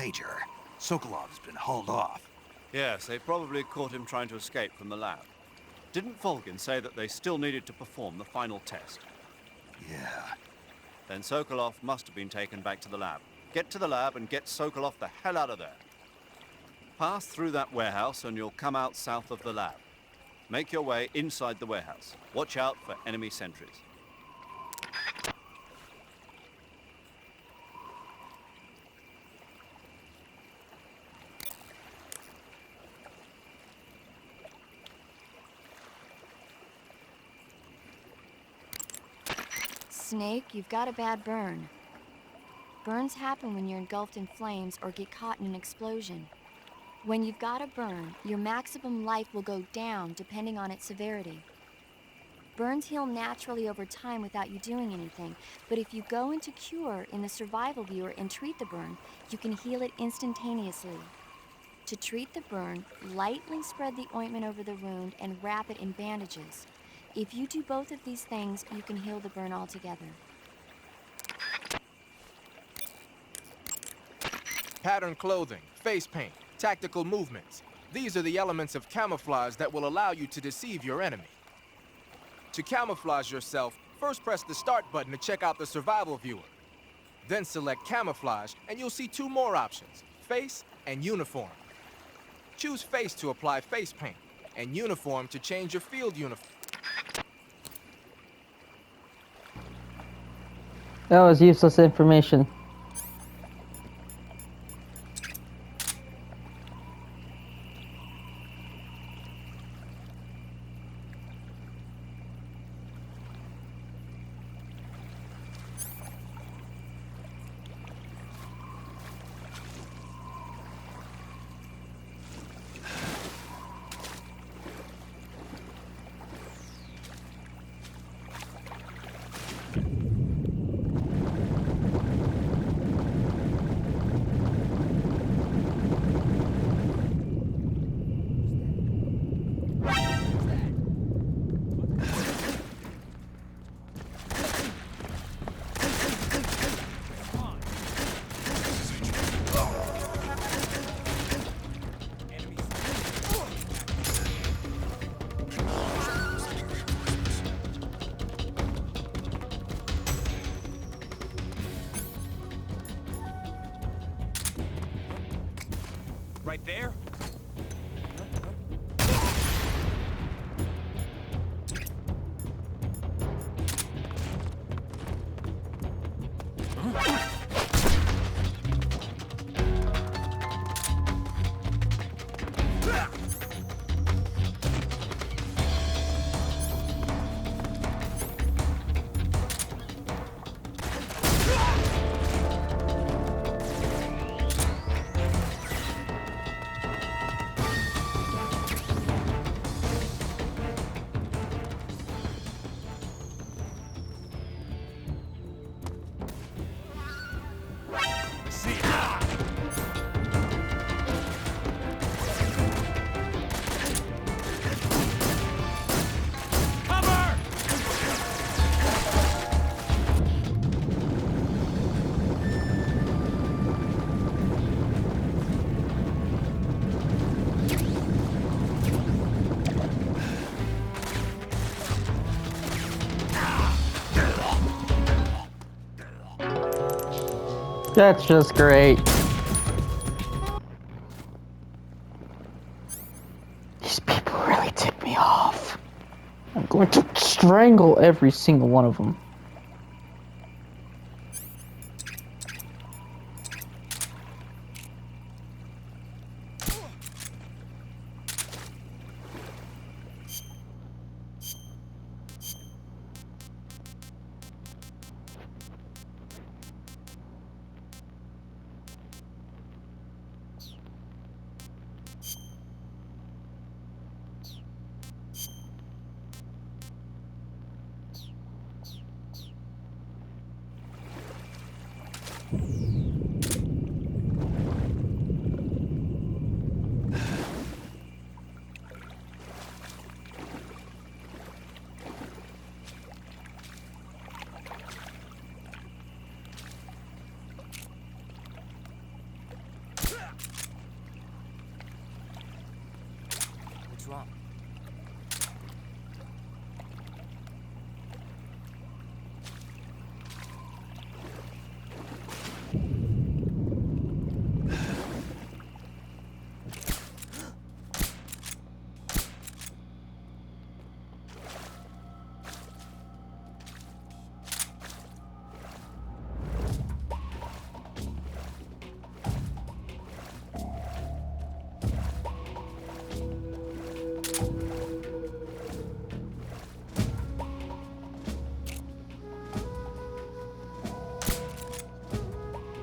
Major, Sokolov's been hauled off. Yes, they probably caught him trying to escape from the lab. Didn't Volgin say that they still needed to perform the final test? Yeah. Then Sokolov must have been taken back to the lab. Get to the lab and get Sokolov the hell out of there. Pass through that warehouse and you'll come out south of the lab. Make your way inside the warehouse. Watch out for enemy sentries. Snake, you've got a bad burn. Burns happen when you're engulfed in flames or get caught in an explosion. When you've got a burn, your maximum life will go down depending on its severity. Burns heal naturally over time without you doing anything, but if you go into Cure in the survival viewer and treat the burn, you can heal it instantaneously. To treat the burn, lightly spread the ointment over the wound and wrap it in bandages. If you do both of these things, you can heal the burn altogether. Patterned clothing, face paint, tactical movements. These are the elements of camouflage that will allow you to deceive your enemy. To camouflage yourself, first press the start button to check out the survival viewer. Then select camouflage and you'll see two more options, face and uniform. Choose face to apply face paint and uniform to change your field uniform. That was useless information. Right there? That's just great. These people really tick me off. I'm going to strangle every single one of them. wrong?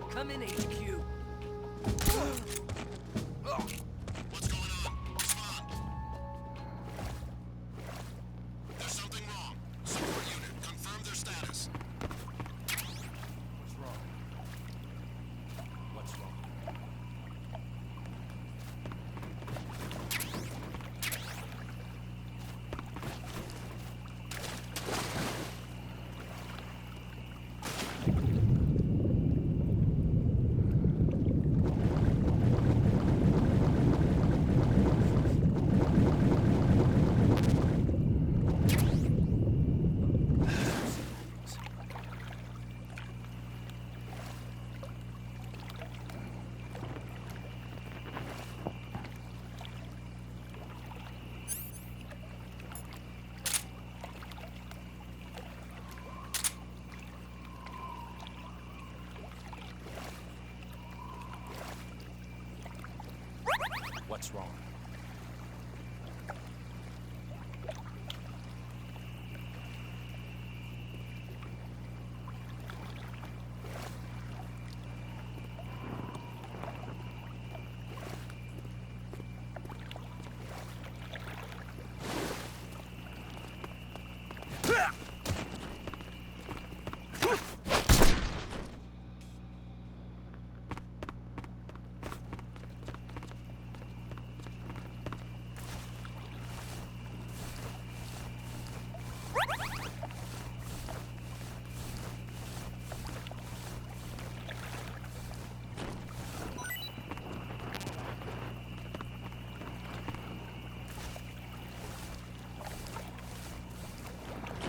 Come in, HQ. What's going on? Respond. There's something wrong. Support unit, confirm their status. What's wrong? What's wrong? What's wrong?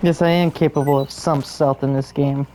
Yes, I am capable of some stealth in this game.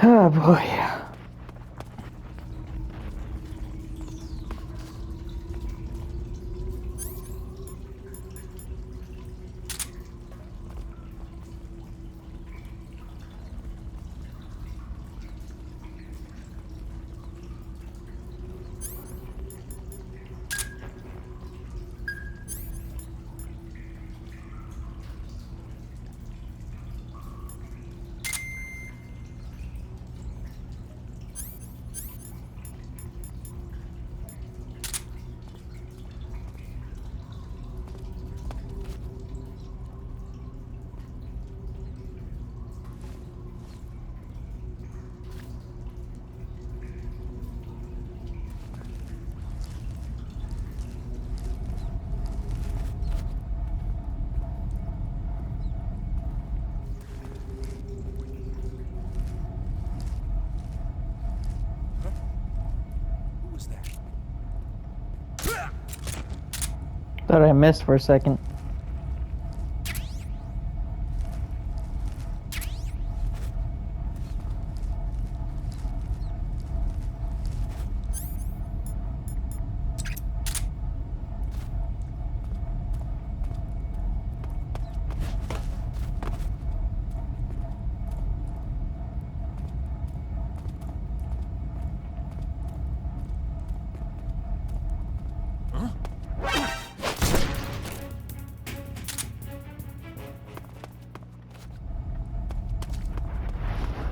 Oh boy. Thought I missed for a second.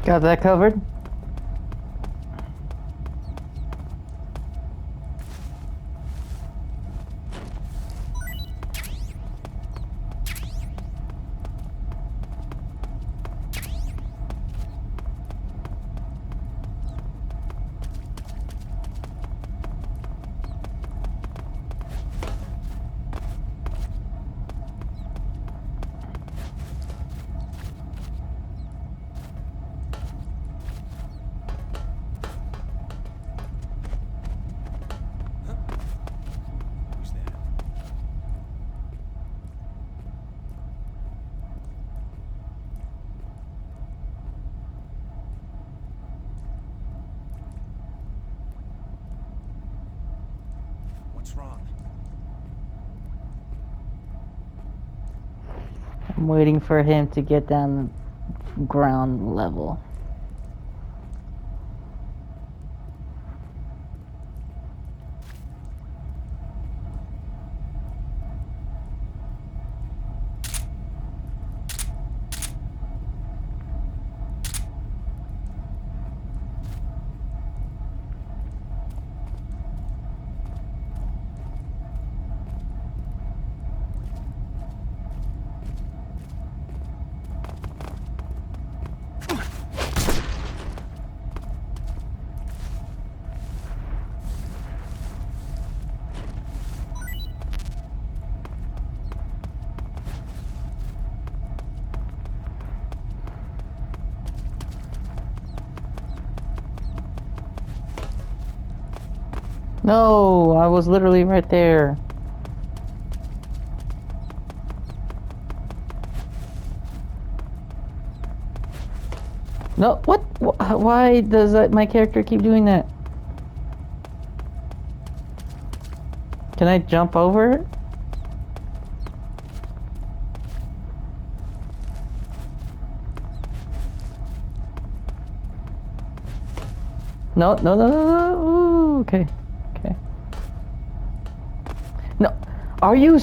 Got that covered? Who's there? What's wrong? I'm waiting for him to get down the ground level. No, I was literally right there. No, what? Why does my character keep doing that? Can I jump over it? No, no, no, no, no. Ooh, okay. Okay. No. Are you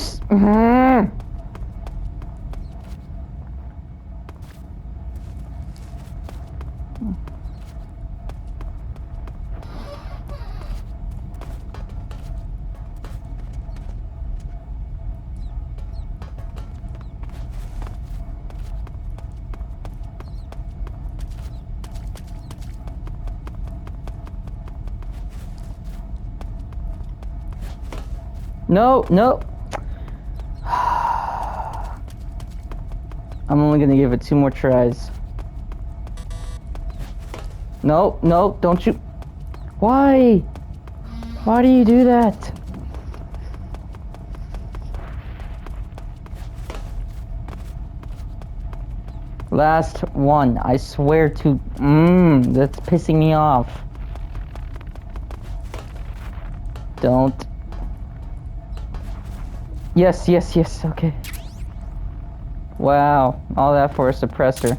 No, no. I'm only gonna give it 2 more tries. No, no, don't you. Why? Why do you do that? Last one. I swear to. That's pissing me off. Don't. Yes, yes, yes, okay. Wow, all that for a suppressor.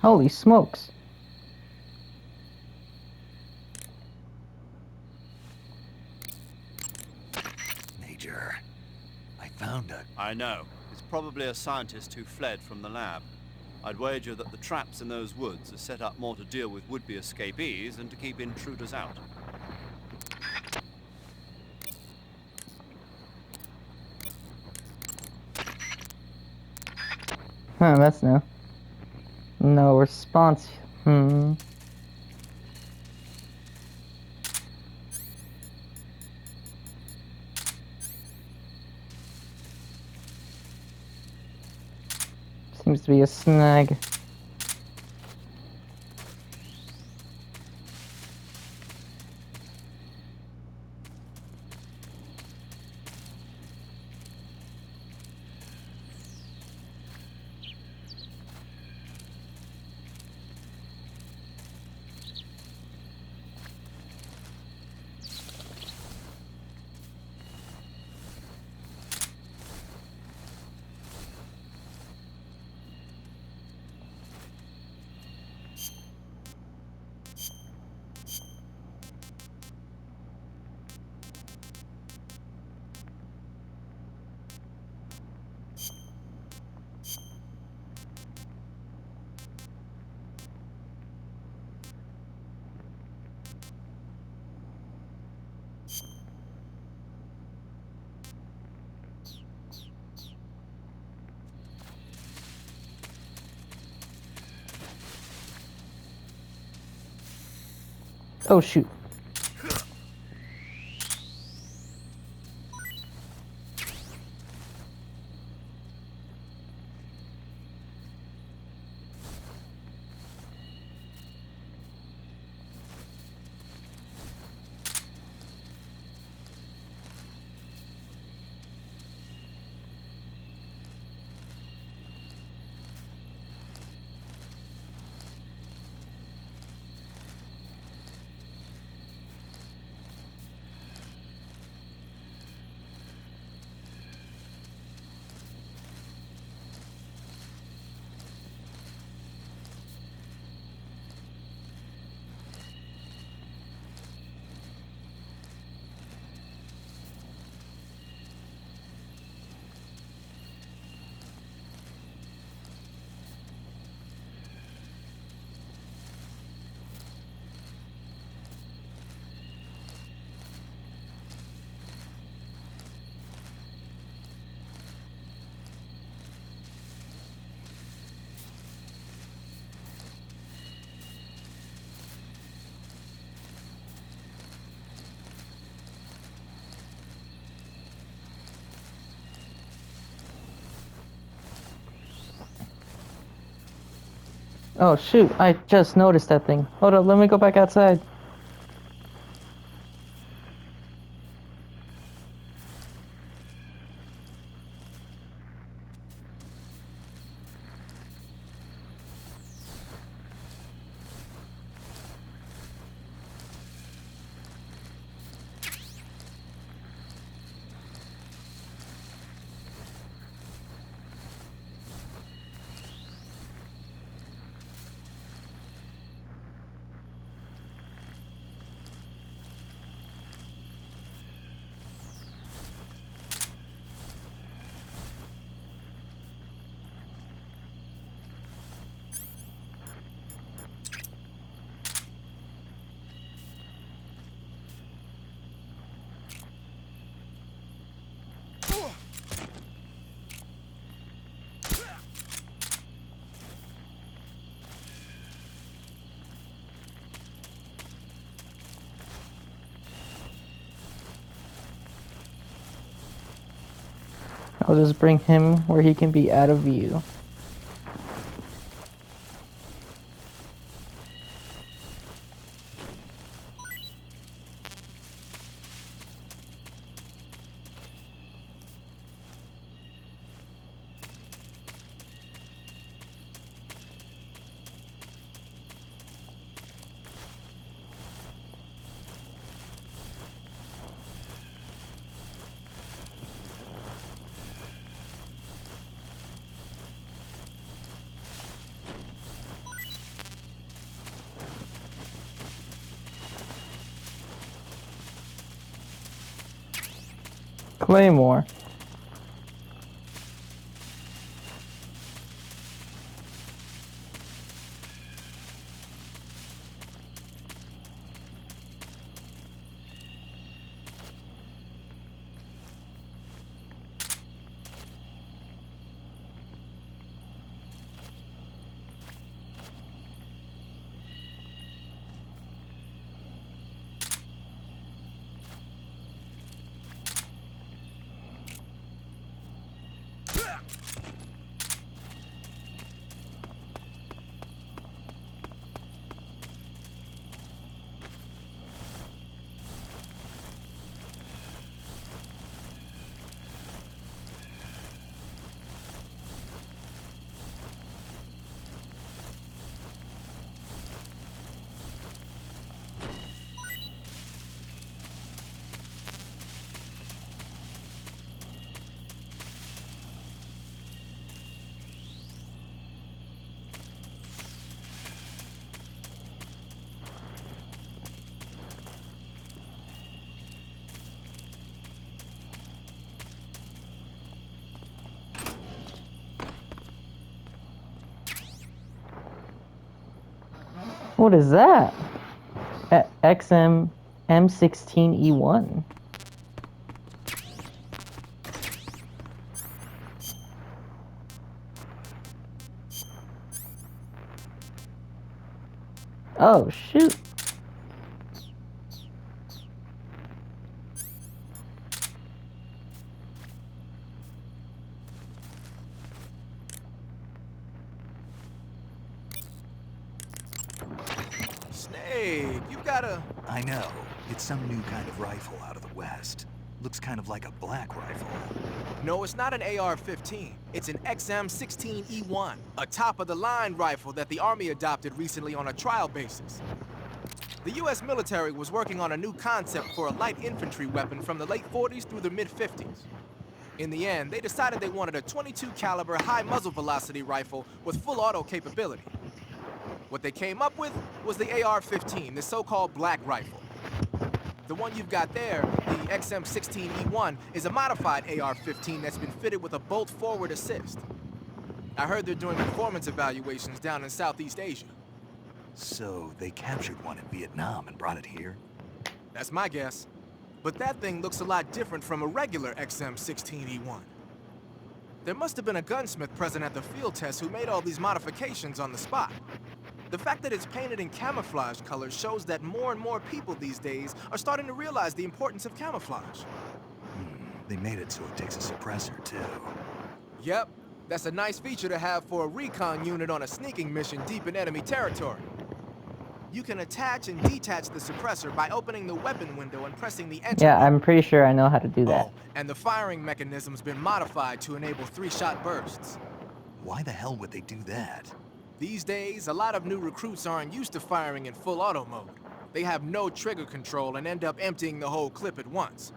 Holy smokes. Major, I found a... I know. It's probably a scientist who fled from the lab. I'd wager that the traps in those woods are set up more to deal with would-be escapees than to keep intruders out. Huh, that's new. No response. Seems to be a snag. Oh shoot. Oh shoot, I just noticed that thing. Hold up, let me go back outside. I'll just bring him where he can be out of view. Claymore. What is that? XM M16E1. Oh, shoot. Snake, you gotta... I know. It's some new kind of rifle out of the West. Looks kind of like a black rifle. No, it's not an AR-15. It's an XM16E1, a top-of-the-line rifle that the Army adopted recently on a trial basis. The U.S. military was working on a new concept for a light infantry weapon from the late 40s through the mid-50s. In the end, they decided they wanted a .22 caliber high muzzle velocity rifle with full auto capability. What they came up with was the AR-15, the so-called black rifle. The one you've got there, the XM16E1, is a modified AR-15 that's been fitted with a bolt forward assist. I heard they're doing performance evaluations down in Southeast Asia. So they captured one in Vietnam and brought it here? That's my guess. But that thing looks a lot different from a regular XM16E1. There must have been a gunsmith present at the field test who made all these modifications on the spot. The fact that it's painted in camouflage colors shows that more and more people these days are starting to realize the importance of camouflage. They made it so it takes a suppressor, too. Yep, that's a nice feature to have for a recon unit on a sneaking mission deep in enemy territory. You can attach and detach the suppressor by opening the weapon window and pressing the enter Yeah, button. I'm pretty sure I know how to do that. Oh, and the firing mechanism's been modified to enable 3-shot bursts. Why the hell would they do that? These days, a lot of new recruits aren't used to firing in full auto mode. They have no trigger control and end up emptying the whole clip at once.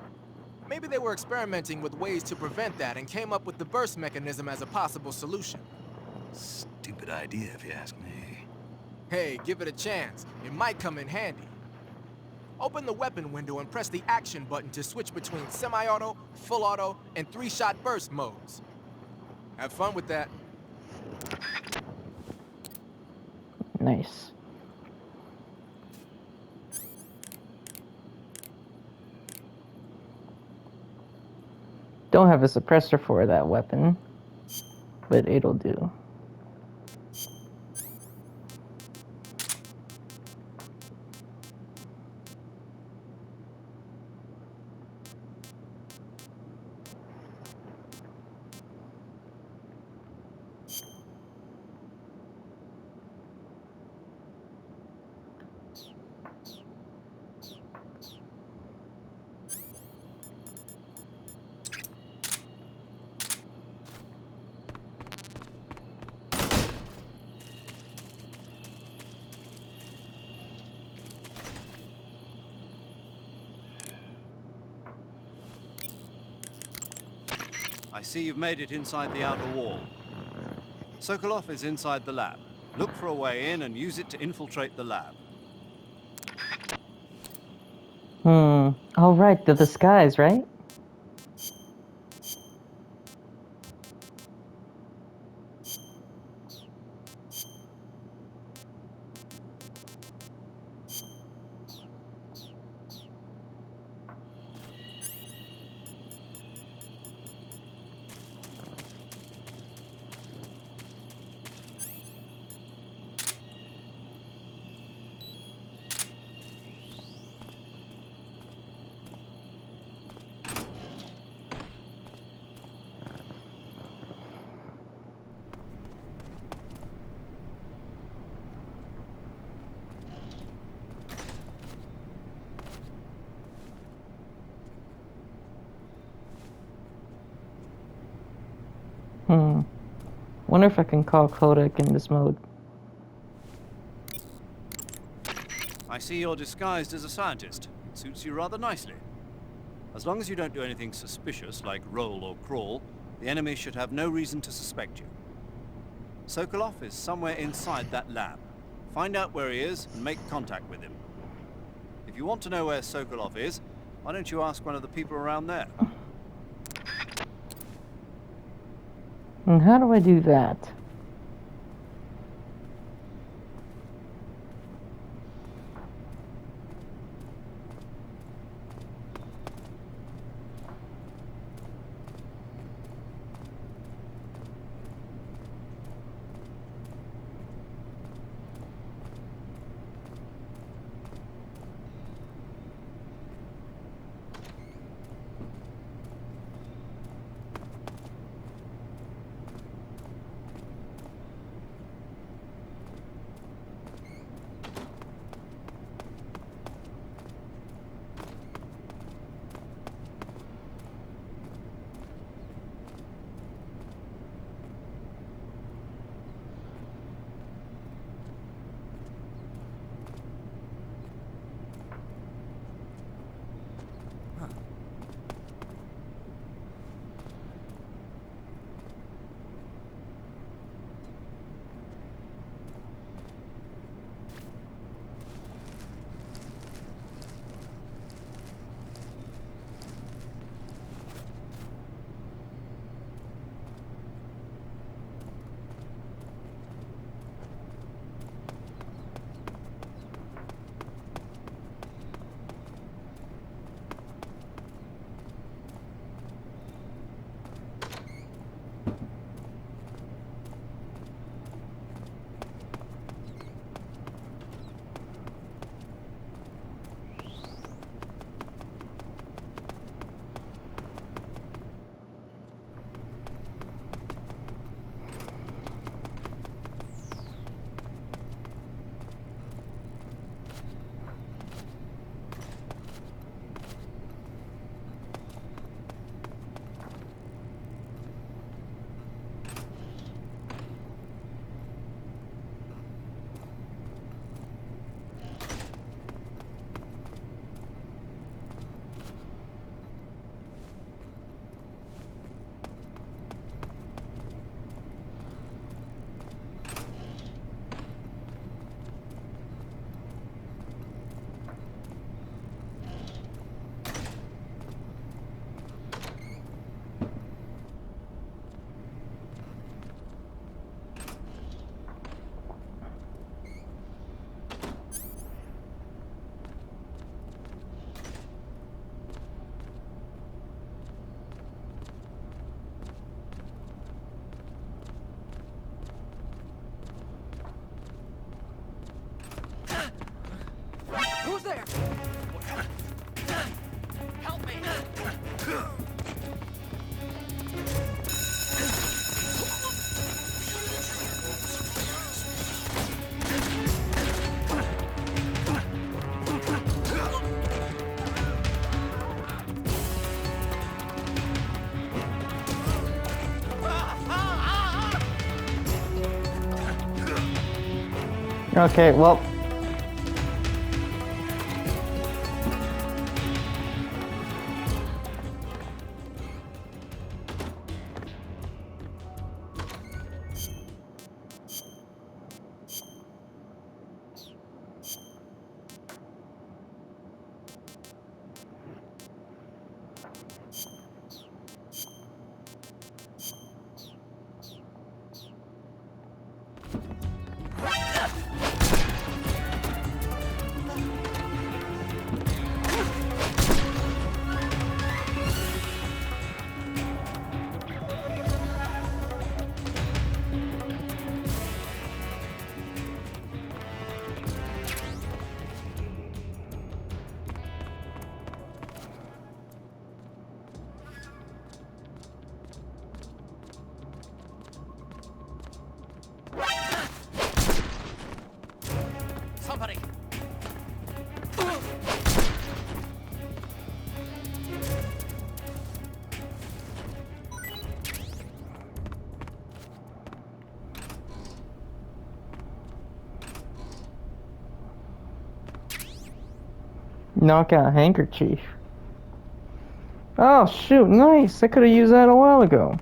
Maybe they were experimenting with ways to prevent that and came up with the burst mechanism as a possible solution. Stupid idea, if you ask me. Hey, give it a chance. It might come in handy. Open the weapon window and press the action button to switch between semi-auto, full auto, and 3-shot burst modes. Have fun with that. Nice. Don't have a suppressor for that weapon, but it'll do. I see you've made it inside the outer wall. Sokolov is inside the lab. Look for a way in and use it to infiltrate the lab. Oh, right, the disguise, right? Wonder if I can call Kodak in this mode. I see you're disguised as a scientist. It suits you rather nicely. As long as you don't do anything suspicious, like roll or crawl, the enemy should have no reason to suspect you. Sokolov is somewhere inside that lab. Find out where he is and make contact with him. If you want to know where Sokolov is, why don't you ask one of the people around there? And how do I do that? Who's there? Help me! Okay, well. Knockout handkerchief. Oh shoot, nice. I could have used that a while ago.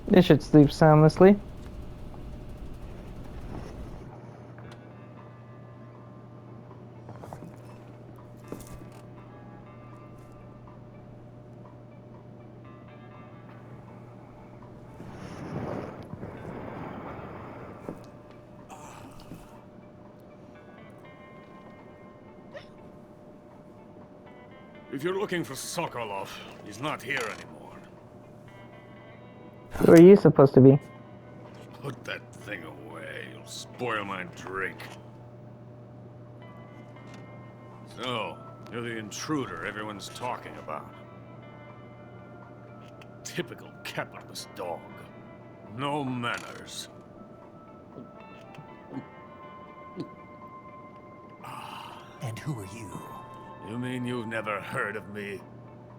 They should sleep soundlessly. If you're looking for Sokolov, he's not here anymore. Who are you supposed to be? Put that thing away. You'll spoil my drink. So, you're the intruder everyone's talking about. Typical capitalist dog. No manners. And who are you? You mean you've never heard of me?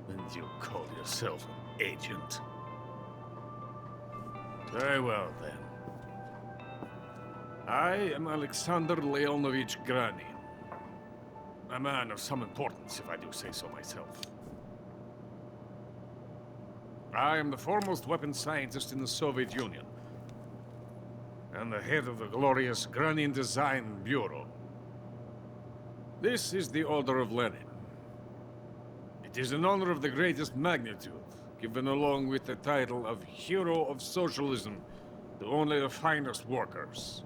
And you call yourself an agent? Very well, then. I am Alexander Leonovich Granin. A man of some importance, if I do say so myself. I am the foremost weapons scientist in the Soviet Union, and the head of the glorious Granin Design Bureau. This is the Order of Lenin. It is an honor of the greatest magnitude, given along with the title of Hero of Socialism to only the finest workers.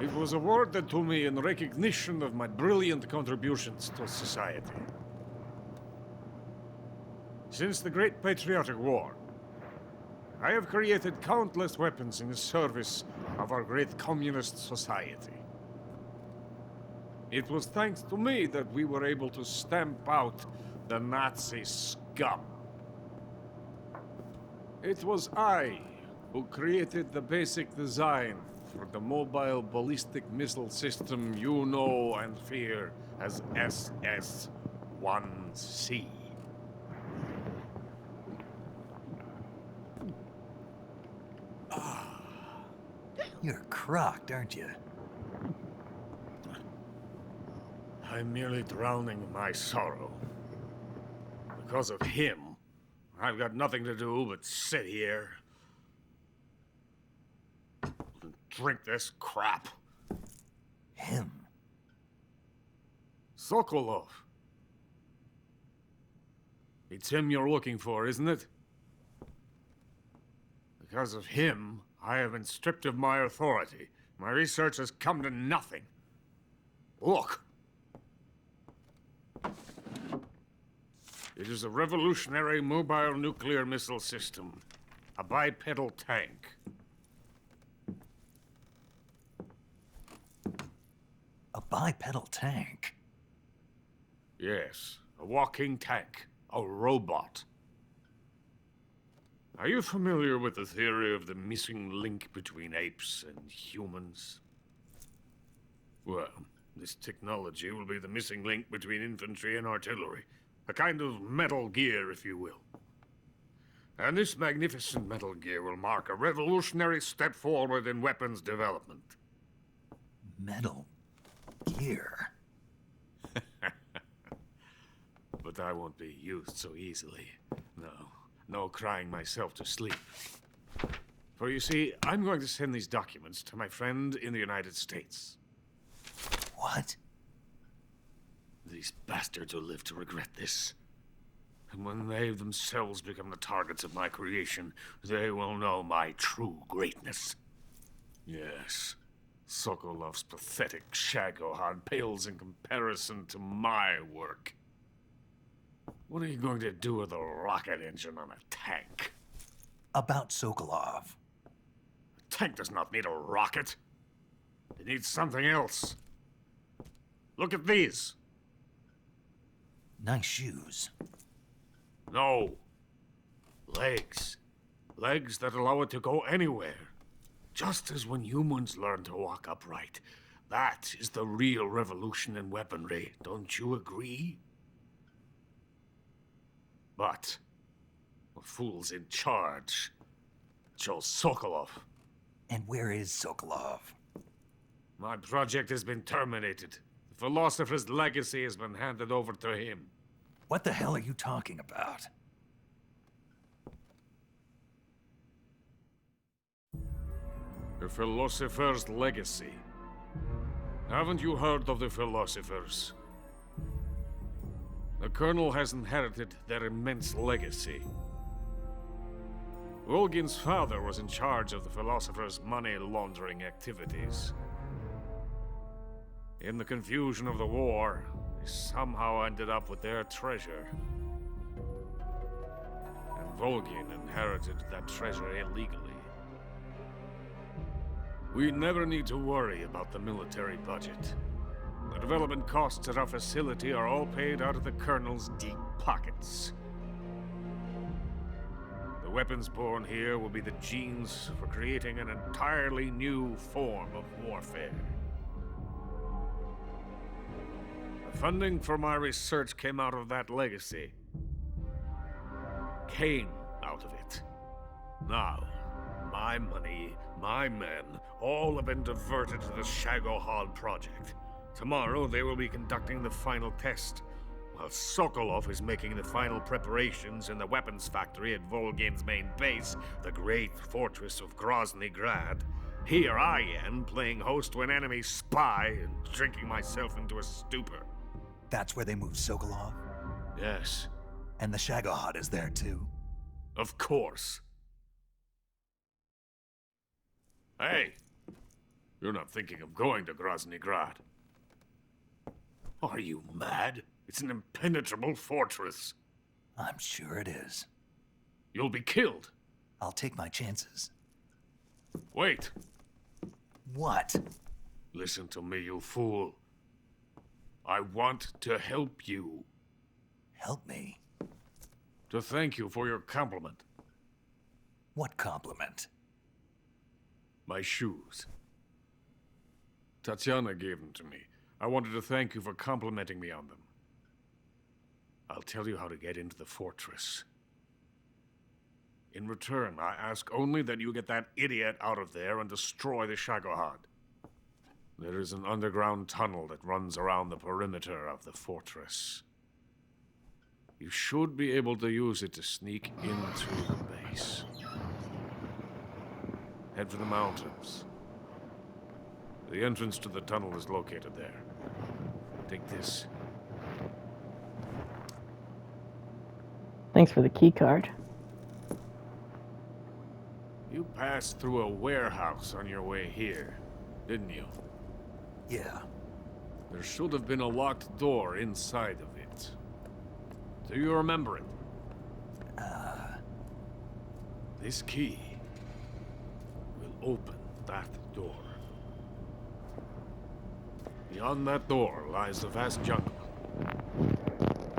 It was awarded to me in recognition of my brilliant contributions to society. Since the Great Patriotic War, I have created countless weapons in the service of our great communist society. It was thanks to me that we were able to stamp out the Nazi scum. It was I who created the basic design for the mobile ballistic missile system you know and fear as SS-1C. You're crocked, aren't you? I'm merely drowning my sorrow. Because of him, I've got nothing to do but sit here and drink this crap. Him? Sokolov. It's him you're looking for, isn't it? Because of him, I have been stripped of my authority. My research has come to nothing. Look. It is a revolutionary mobile nuclear missile system. A bipedal tank. A bipedal tank? Yes, a walking tank. A robot. Are you familiar with the theory of the missing link between apes and humans? Well, this technology will be the missing link between infantry and artillery. A kind of Metal Gear, if you will. And this magnificent Metal Gear will mark a revolutionary step forward in weapons development. Metal Gear? But I won't be used so easily. No crying myself to sleep. For you see, I'm going to send these documents to my friend in the United States. What? These bastards will live to regret this. And when they themselves become the targets of my creation, they will know my true greatness. Yes, Sokolov's pathetic Shagohod pales in comparison to my work. What are you going to do with a rocket engine on a tank? About Sokolov. A tank does not need a rocket. It needs something else. Look at these. Nice shoes. No. Legs. Legs that allow it to go anywhere. Just as when humans learn to walk upright. That is the real revolution in weaponry. Don't you agree? But the fool's in charge. Joe Sokolov. And where is Sokolov? My project has been terminated. The Philosopher's legacy has been handed over to him. What the hell are you talking about? The Philosopher's legacy. Haven't you heard of the Philosophers? The Colonel has inherited their immense legacy. Volgin's father was in charge of the Philosophers' money laundering activities. In the confusion of the war, they somehow ended up with their treasure. And Volgin inherited that treasure illegally. We never need to worry about the military budget. The development costs at our facility are all paid out of the Colonel's deep pockets. The weapons born here will be the genes for creating an entirely new form of warfare. The funding for my research came out of that legacy. Came out of it. Now, my money, my men, all have been diverted to the Shagohod project. Tomorrow, they will be conducting the final test, while Sokolov is making the final preparations in the weapons factory at Volgin's main base, the great fortress of Grozny Grad. Here I am, playing host to an enemy spy and drinking myself into a stupor. That's where they moved Sokolov? Yes, And the Shagohod is there too? of course. Hey! You're not thinking of going to Grozny Grad. Are you mad? It's an impenetrable fortress. I'm sure it is. You'll be killed. I'll take my chances. Wait. What? Listen to me, you fool. I want to help you. Help me? To thank you for your compliment. What compliment? My shoes. Tatiana gave them to me. I wanted to thank you for complimenting me on them. I'll tell you how to get into the fortress. In return, I ask only that you get that idiot out of there and destroy the Shagohod. There is an underground tunnel that runs around the perimeter of the fortress. You should be able to use it to sneak into the base. Head for the mountains. The entrance to the tunnel is located there. Take this. Thanks for the key card. You passed through a warehouse on your way here, didn't you? Yeah. There should have been a locked door inside of it. Do you remember it? This key will open that door. Beyond that door lies a vast jungle.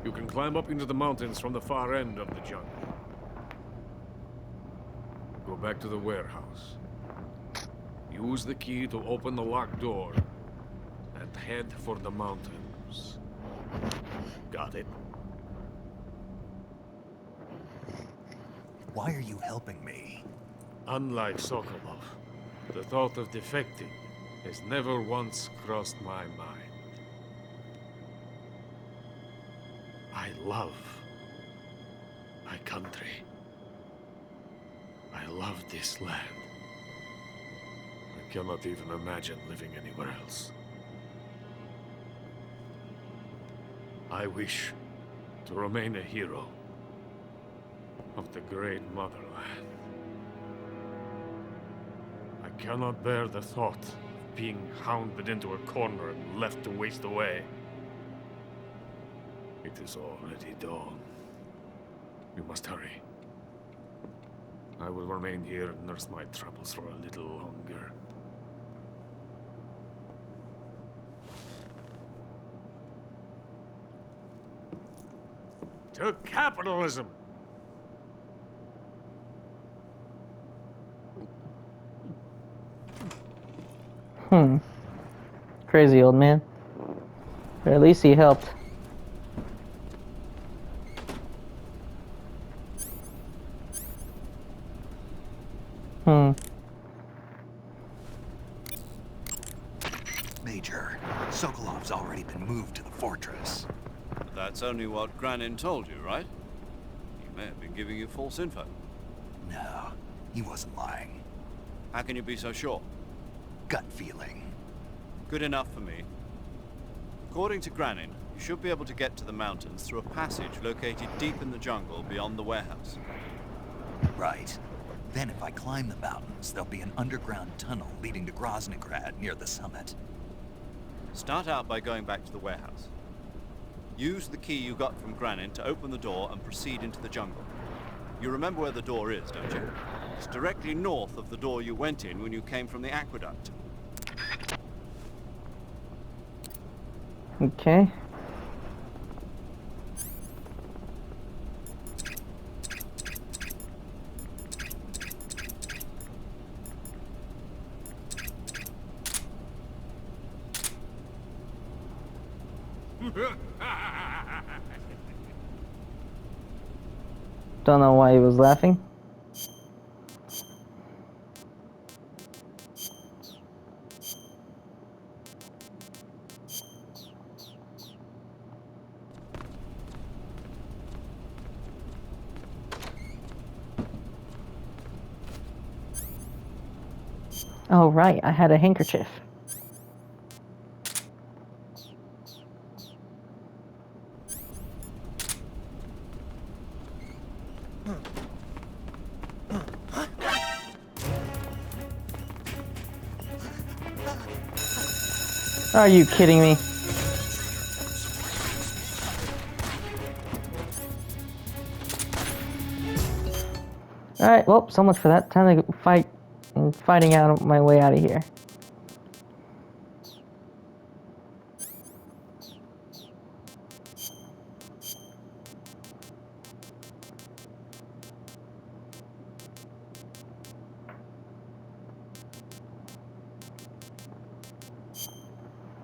You can climb up into the mountains from the far end of the jungle. Go back to the warehouse. Use the key to open the locked door and head for the mountains. Got it? Why are you helping me? Unlike Sokolov, the thought of defecting has never once crossed my mind. I love my country. I love this land. I cannot even imagine living anywhere else. I wish to remain a hero of the great motherland. I cannot bear the thought of being hounded into a corner and left to waste away. It is already dawn. We must hurry. I will remain here and nurse my troubles for a little longer. To capitalism! Crazy old man. But at least he helped. Major, Sokolov's already been moved to the fortress. But that's only what Granin told you, right? He may have been giving you false info. No, he wasn't lying. How can you be so sure? Gut feeling. Good enough for me. According to Granin, you should be able to get to the mountains through a passage located deep in the jungle beyond the warehouse. Right. Then if I climb the mountains, there'll be an underground tunnel leading to Groznygrad near the summit. Start out by going back to the warehouse. Use the key you got from Granin to open the door and proceed into the jungle. You remember where the door is, don't you? It's directly north of the door you went in when you came from the aqueduct. Okay. Don't know why he was laughing. Oh right, I had a handkerchief. Are you kidding me? Alright, well, so much for that. Time to fight and fighting out my way out of here.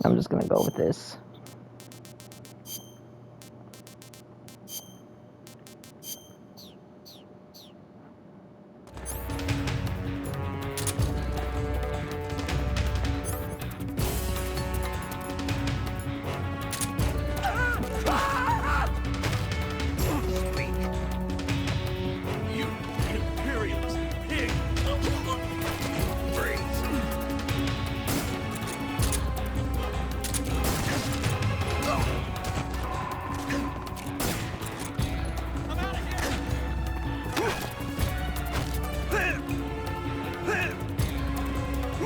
I'm just gonna go with this. You imperialist pig!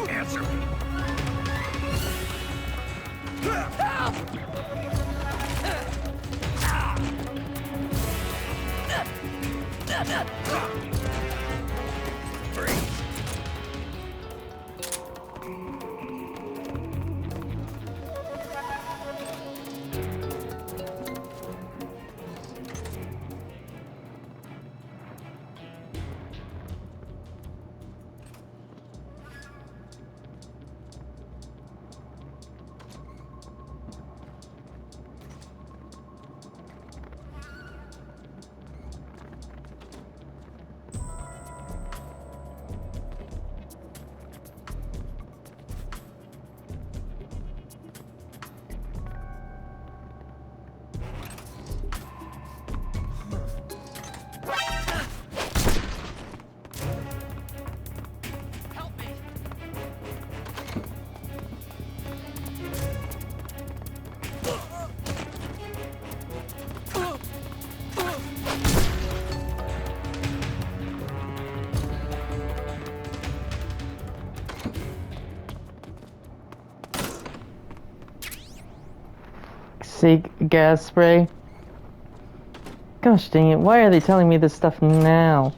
Answer me. See, gas spray. Gosh dang it, why are they telling me this stuff now?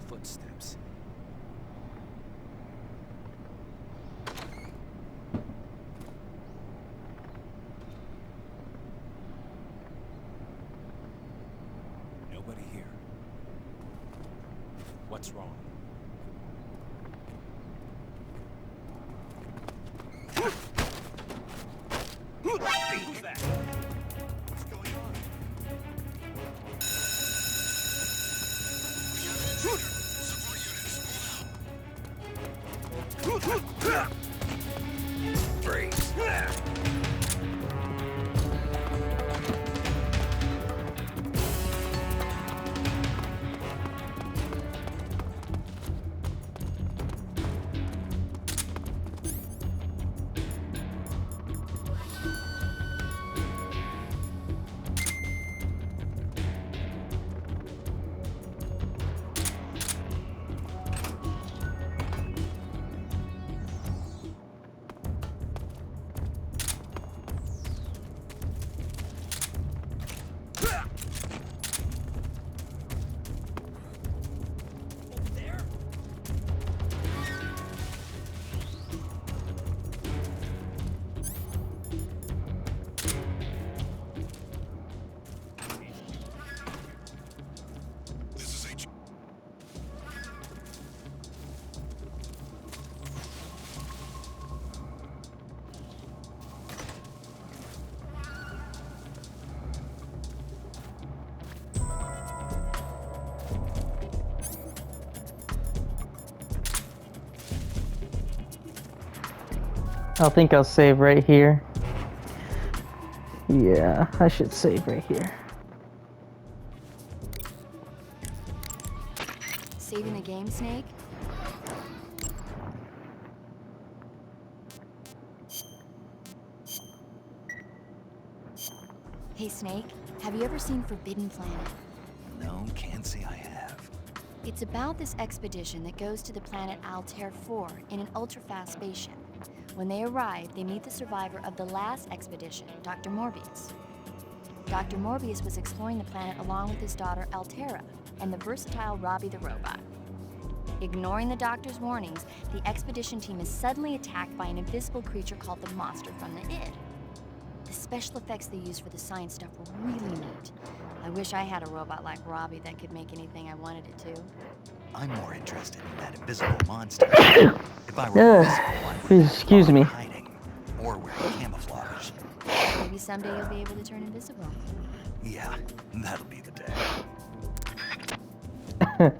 Footsteps. Nobody here. What's wrong? Who's that? What's going on? I think I'll save right here. Yeah, I should save right here. Saving the game, Snake? Hey, Snake, have you ever seen Forbidden Planet? No, can't say I have. It's about this expedition that goes to the planet Altair 4 in an ultra-fast spaceship. When they arrive, they meet the survivor of the last expedition, Dr. Morbius. Dr. Morbius was exploring the planet along with his daughter Altera and the versatile Robbie the robot. Ignoring the doctor's warnings, the expedition team is suddenly attacked by an invisible creature called the Monster from the Id. The special effects they used for the science stuff were really neat. I wish I had a robot like Robbie that could make anything I wanted it to. I'm more interested in that invisible monster. If I were invisible, I would Please excuse be me. hiding or wearing camouflage. Maybe someday you'll be able to turn invisible. Yeah, that'll be the day.